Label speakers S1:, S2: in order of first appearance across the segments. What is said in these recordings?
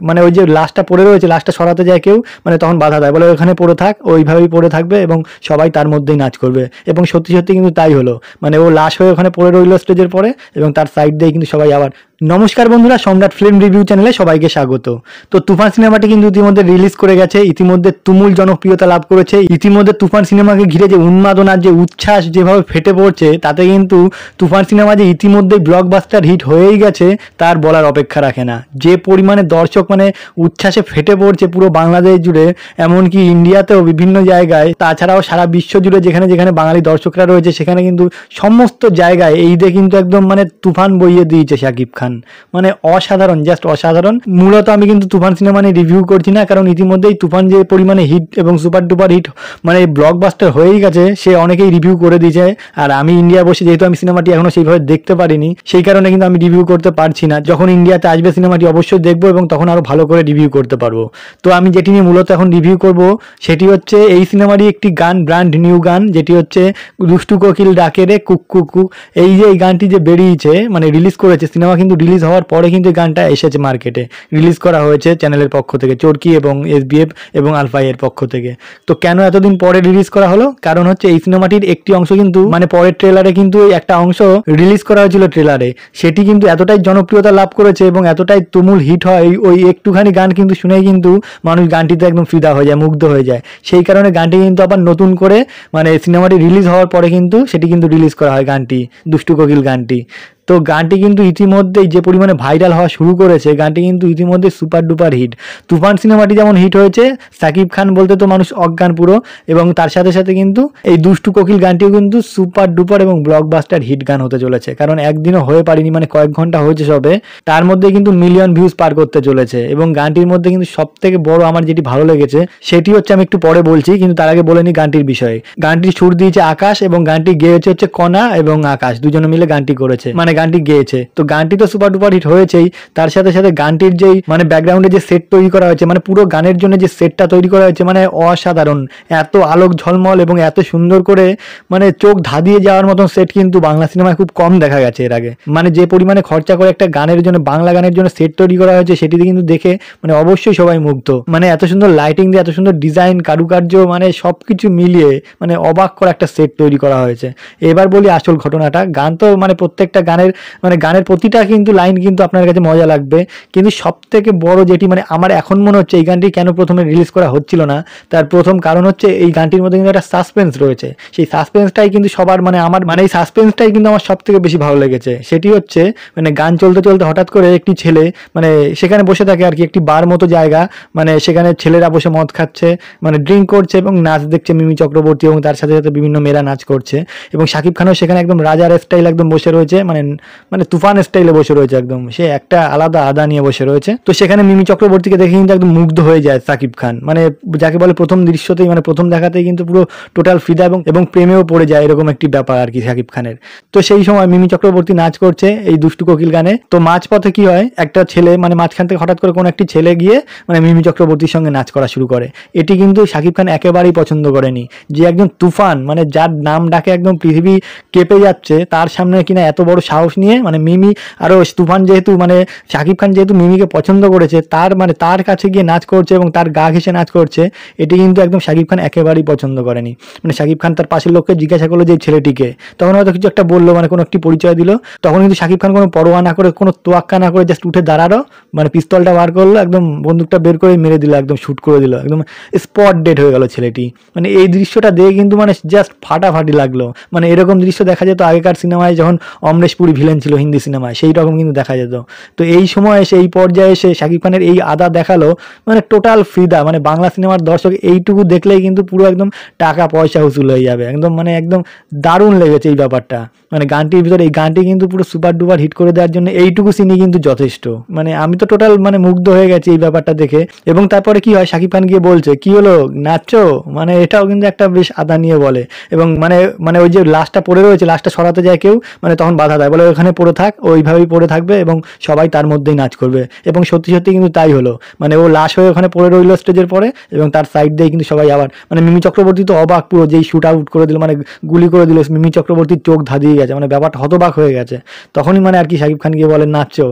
S1: মানে ওই যে লাশটা পড়ে রয়েছে, লাশটা সরাতে যায় কেউ, মানে তখন বাধা দেয়, বলে ওখানে পড়ে থাক, ওইভাবেই পড়ে থাকবে এবং সবাই তার মধ্যেই নাচ করবে। এবং সত্যি সত্যি কিন্তু তাই হলো, মানে ও লাশ হয়ে ওখানে পড়ে রইল স্টেজের পরে, এবং তার সাইড দিয়ে কিন্তু সবাই আবার। নমস্কার বন্ধুরা, সম্রাট ফিল্ম রিভিউ চ্যানেলে সবাইকে স্বাগত। তো তুফান সিনেমাটি কিন্তু ইতিমধ্যে রিলিজ করে গেছে, ইতিমধ্যে তুমুল জনপ্রিয়তা লাভ করেছে। ইতিমধ্যে তুফান সিনেমাকে ঘিরে যে উন্মাদনার যে উচ্ছ্বাস যেভাবে ফেটে পড়ছে, তাতে কিন্তু তুফান সিনেমা যে ইতিমধ্যে ব্লকবাস্টার হিট হয়েই গেছে তার বলার অপেক্ষা রাখে না। যে পরিমাণে দর্শক মানে উচ্ছ্বাসে ফেটে পড়ছে পুরো বাংলাদেশ জুড়ে, এমনকি ইন্ডিয়াতেও বিভিন্ন জায়গায়, তাছাড়াও সারা বিশ্ব জুড়ে যেখানে যেখানে বাঙালি দর্শকরা রয়েছে সেখানে কিন্তু সমস্ত জায়গায় এই দিয়ে কিন্তু একদম মানে তুফান বইয়ে দিয়েছে শাকিব খান। মানে অসাধারণ, জাস্ট অসাধারণ। মূলত আমি কিন্তু তুফান সিনেমা নিয়ে রিভিউ করছি না, কারণ ইতিমধ্যেই তুফান যে পরিমাণে হিট এবং সুপার ডুপার হিট মানে ব্লকবাস্টার হয়েই গেছে, সে অনেকেই রিভিউ করে দিয়েছে। আর আমি ইন্ডিয়া বসে যেহেতু আমি সিনেমাটি এখনো সেইভাবে দেখতে পারিনি, সেই কারণে কিন্তু আমি রিভিউ করতে পারছি না। যখন ইন্ডিয়াতে আসবে সিনেমাটি অবশ্যই দেখবো এবং তখন আরো ভালো করে রিভিউ করতে পারবো। তো আমি যেটি নিয়ে মূলত এখন রিভিউ করব সেটি হচ্ছে এই সিনেমারই একটি গান, ব্র্যান্ড নিউ গান, যেটি হচ্ছে দুষ্টু কোকিল ডাকে রে কুক কুক কুক। এই যে এই গানটি যে বেরিয়েছে, মানে রিলিজ করেছে, সিনেমা কিন্তু রিলিজ হওয়ার পরে কিন্তু এই গানটা এসেছে মার্কেটে, রিলিজ করা হয়েছে চ্যানেলের পক্ষ থেকে, চরকি এবং এসবিএফ এবং আলফাই এর পক্ষ থেকে। তো কেন এতদিন পরে রিলিজ করা হলো? কারণ হচ্ছে এই সিনেমাটির একটি অংশ কিন্তু মানে পরের ট্রেলারে কিন্তু একটা অংশ রিলিজ করা হয়েছিল ট্রেলারে, সেটি কিন্তু এতটাই জনপ্রিয়তা লাভ করেছে এবং এতটাই তুমুল হিট হয়, ওই একটুখানি গান কিন্তু শুনেই কিন্তু মানুষ গানটিতে একদম ফিদা হয়ে যায়, মুগ্ধ হয়ে যায়। সেই কারণে গানটি কিন্তু আবার নতুন করে মানে সিনেমাটি রিলিজ হওয়ার পরে কিন্তু সেটি কিন্তু রিলিজ করা হয় গানটি, দুষ্টু কোকিল গানটি। তো গানটি কিন্তু ইতিমধ্যেই যে পরিমাণে ভাইরাল হওয়া শুরু করেছে, গানটি কিন্তু ইতিমধ্যে সুপার ডুপার হিট। তুফান সিনেমাটি যেমন হিট হয়েছে, সাকিব খান বলতে তো মানুষ অজ্ঞান পুরো, এবং তার সাথে সাথে কিন্তু এই দুষ্টু কোকিল গানটিও কিন্তু সুপার ডুপার এবং ব্লকবাস্টার হিট গান হতে চলেছে। কারণ একদিনও হয়ে পারিনি, মানে কয়েক ঘন্টা হয়েছে সবে, তার মধ্যে কিন্তু মিলিয়ন ভিউজ পার করতে চলেছে। এবং গানটির মধ্যে কিন্তু সব থেকে বড় আমার যেটি ভালো লেগেছে সেটি হচ্ছে, আমি একটু পরে বলছি, কিন্তু তার আগে বলে নি গানটির বিষয়ে। গানটির সুর দিয়েছে আকাশ এবং গানটি গেয়েছে হচ্ছে কণা এবং আকাশ, দুজনে মিলে গানটি করেছে, মানে গানটি গেয়েছে। তো গানটি তো সুপার ডুপার হিট হয়েছেই, তার সাথে সাথে গানটির যেই মানে ব্যাকগ্রাউন্ডে যে সেট তৈরি করা হয়েছে, মানে পুরো গানের জন্য যে সেটটা তৈরি করা হয়েছে, মানে অসাধারণ। এত আলোক ঝলমল এবং এত সুন্দর করে মানে চোখ ধাঁধিয়ে যাওয়ার মতন সেট কিন্তু বাংলা সিনেমায় খুব কম দেখা গেছে এর আগে। মানে যে পরিমাণে খরচা করে একটা গানের জন্য, বাংলা গানের জন্য সেট তৈরি করা হয়েছে, সেটিতে কিন্তু দেখে মানে অবশ্যই সবাই মুগ্ধ। মানে এত সুন্দর লাইটিং দিয়ে, এত সুন্দর ডিজাইন, কারুকার্য, মানে সবকিছু মিলিয়ে মানে অবাক করা একটা সেট তৈরি করা হয়েছে। এবার বলি আসল ঘটনাটা। গান তো মানে প্রত্যেকটা গানের মানে গানের প্রতিটা কিন্তু লাইন কিন্তু আপনার কাছে মজা লাগবে, কিন্তু সব থেকে বড় যেটি মানে আমার এখন মনে হচ্ছে এই গানটি কেন প্রথমে রিলিজ করা হচ্ছিল না, তার প্রথম কারণ হচ্ছে এই গানটির মধ্যে কিন্তু একটা সাসপেন্স রয়েছে। সেই সাসপেন্সটাই কিন্তু সবার মানে আমার মানে এই সাসপেন্সটাই কিন্তু আমার সব থেকে বেশি ভালো লেগেছে। সেটি হচ্ছে মানে গান চলতে চলতে হঠাৎ করে একটি ছেলে মানে সেখানে বসে থাকে আর কি, একটি বার মতো জায়গা, মানে সেখানে ছেলেরা বসে মদ খাচ্ছে, মানে ড্রিঙ্ক করছে এবং নাচ দেখছে মিমি চক্রবর্তী, এবং তার সাথে সাথে বিভিন্ন মেয়েরা নাচ করছে, এবং শাকিব খানও সেখানে একদম রাজার স্টাইল একদম বসে রয়েছে, মানে মানে তুফান স্টাইলে বসে রয়েছে, একদম সে একটা আলাদা আদা নিয়ে বসে রয়েছে। তো সেখানে মিমি চক্রবর্তীকে দেখে কিন্তু একদম মুগ্ধ হয়ে যায় সাকিব খান, মানে যাকে বলে প্রথম দৃশ্যতেই মানে প্রথম দেখাতেই কিন্তু পুরো টোটাল ফিদা এবং প্রেমেও পড়ে যায়, এরকম একটি ব্যাপার আর কি সাকিব খানের। তো সেই সময় মিমি চক্রবর্তী নাচ করছে এই দুষ্টু কোকিল গানে। তো মাঝপথে কি হয়, একটা ছেলে মানে মাঝখান থেকে হঠাৎ করে কোনো একটি ছেলে গিয়ে মানে মিমি চক্রবর্তীর সঙ্গে নাচ করা শুরু করে। এটি কিন্তু সাকিব খান একেবারেই পছন্দ করেনি, যে একজন তুফান মানে যার নাম ডাকে একদম পৃথিবী কেঁপে যাচ্ছে, তার সামনে কিনা এত বড় সাহস নিয়ে মানে মিমি আরো তুফান যেহেতু মানে শাকিব খান যেহেতু মিমিকে পছন্দ করেছে, তার মানে তার কাছে গিয়ে নাচ করছে এবং তার গা ঘেঁষে নাচ করছে, এটি কিন্তু একদম শাকিব খান একেবারেই পছন্দ করেনি। মানে শাকিব খান তার পাশের লোককে জিজ্ঞাসা করলো যে ছেলেটিকে, তখন হয়তো কিছু একটা বললো, মানে কোনো একটি পরিচয় দিল, তখন কিন্তু শাকিব খান কোনো পরোয়া না করে, কোনো তোয়াক্কা না করে জাস্ট উঠে দাঁড়ালো, মানে পিস্তলটা বার করলো, একদম বন্দুকটা বের করে মেরে দিল, একদম শুট করে দিল, একদম স্পট ডেড হয়ে গেল ছেলেটি। মানে এই দৃশ্যটা দেখে কিন্তু মানে জাস্ট ফাটাফাটি লাগলো। মানে এরকম দৃশ্য দেখা যেত আগেকার সিনেমায়, যখন অমরেশ পুরী ভিলেন ছিল হিন্দি সিনেমায়, সেই রকম কিন্তু দেখা যেত। তো এই সময় এসে এই পর্যায়ে এসে শাকিব খানের এই আদা দেখালো, মানে টোটাল ফিদা, মানে বাংলা সিনেমার দর্শক এইটুকু দেখলেই কিন্তু পুরো একদম টাকা পয়সা উসুল হয়ে যাবে, একদম মানে একদম দারুণ লেগেছে এই ব্যাপারটা। মানে গানটির ভিতরে এই গানটি কিন্তু পুরো সুপার ডুপার হিট করে দেওয়ার জন্য এইটুকু সিনই কিন্তু যথেষ্ট। মানে আমি তো টোটাল মানে মুগ্ধ হয়ে গেছি এই ব্যাপারটা দেখে। এবং তারপরে কি হয়, শাকিব খান গিয়ে বলছে কি হলো নাচছো, মানে এটাও কিন্তু একটা বেশ আদা নিয়ে বলে, এবং মানে মানে ওই যে লাশটা পড়ে রয়েছে, লাশটা সরাতে যায় কেউ, মানে তখন বাধা দেয়, বলে ওখানে পড়ে থাক, ওইভাবেই পড়ে থাকবে এবং সবাই তার মধ্যেই নাচ করবে। এবং সত্যি সত্যি কিন্তু তাই হলো, মানে ও লাশ হয়ে ওখানে পড়ে রইল স্টেজের পরে, এবং তার সাইড দিয়ে কিন্তু সবাই আবার মানে মিমি চক্রবর্তী তো অবাক, পুরো যেই শুট আউট করে দিল, মানে গুলি করে দিল, মিমি চক্রবর্তীর চোখ ধাঁধিয়ে গেছে, মানে ব্যাপারটা হতবাক হয়ে গেছে। তখনই মানে আর কি শাকিব খান গিয়ে বলে নাচছো।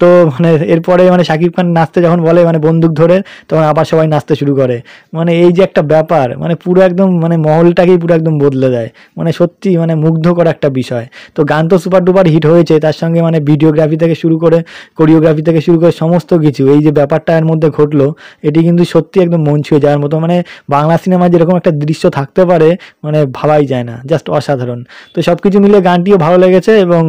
S1: তো মানে এরপরে মানে শাকিব খান নাচতে যখন বলে মানে বন্দুক ধরে, তখন আবার সবাই নাচতে শুরু করে। মানে এই যে একটা ব্যাপার, মানে পুরো একদম মানে মহলটাকেই পুরো একদম বদলে দেয়। মানে সত্যি মানে মুগ্ধকর একটা বিষয়। তো গান তো সুপার ডুপার হিট হয়েছে, তার সঙ্গে মানে ভিডিওগ্রাফি থেকে শুরু করে কোরিওগ্রাফি থেকে শুরু করে সমস্ত কিছু, এই যে ব্যাপারটা এর মধ্যে ঘটলো, এটি কিন্তু সত্যি একদম মন ছুঁয়ে যাওয়ার মতো। মানে বাংলা সিনেমায় যেরকম একটা দৃশ্য থাকতে পারে মানে ভাবাই যায় না, জাস্ট অসাধারণ। তো সব কিছু মিলিয়ে গানটিও ভালো লেগেছে এবং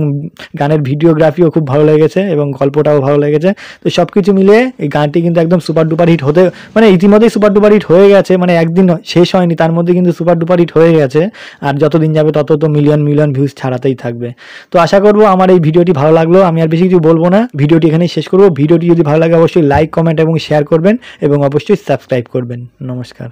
S1: গানের ভিডিওগ্রাফিও খুব ভালো লেগেছে এবং গল্পটাও ভালো লেগেছে। তো সব কিছু মিলিয়ে এই গানটি কিন্তু একদম সুপার ডুপার হিট হতে, মানে ইতিমধ্যেই সুপার ডুপার হিট হয়ে গেছে, মানে একদিন শেষ হয়নি, তার মধ্যে কিন্তু সুপার ডুপার হিট হয়ে গেছে। আর যতদিন যাবে তত তো মিলিয়ন মিলিয়ন ভিউজ ছাড়াতেই থাকবে। তো আশা করবো আমার এই ভিডিওটি ভালো লাগলো। আমি আর বেশি কিছু বলবো না, ভিডিওটি এখানেই শেষ করবো। ভিডিওটি যদি ভালো লাগে অবশ্যই লাইক, কমেন্ট এবং শেয়ার করবেন এবং অবশ্যই সাবস্ক্রাইব করবেন। নমস্কার।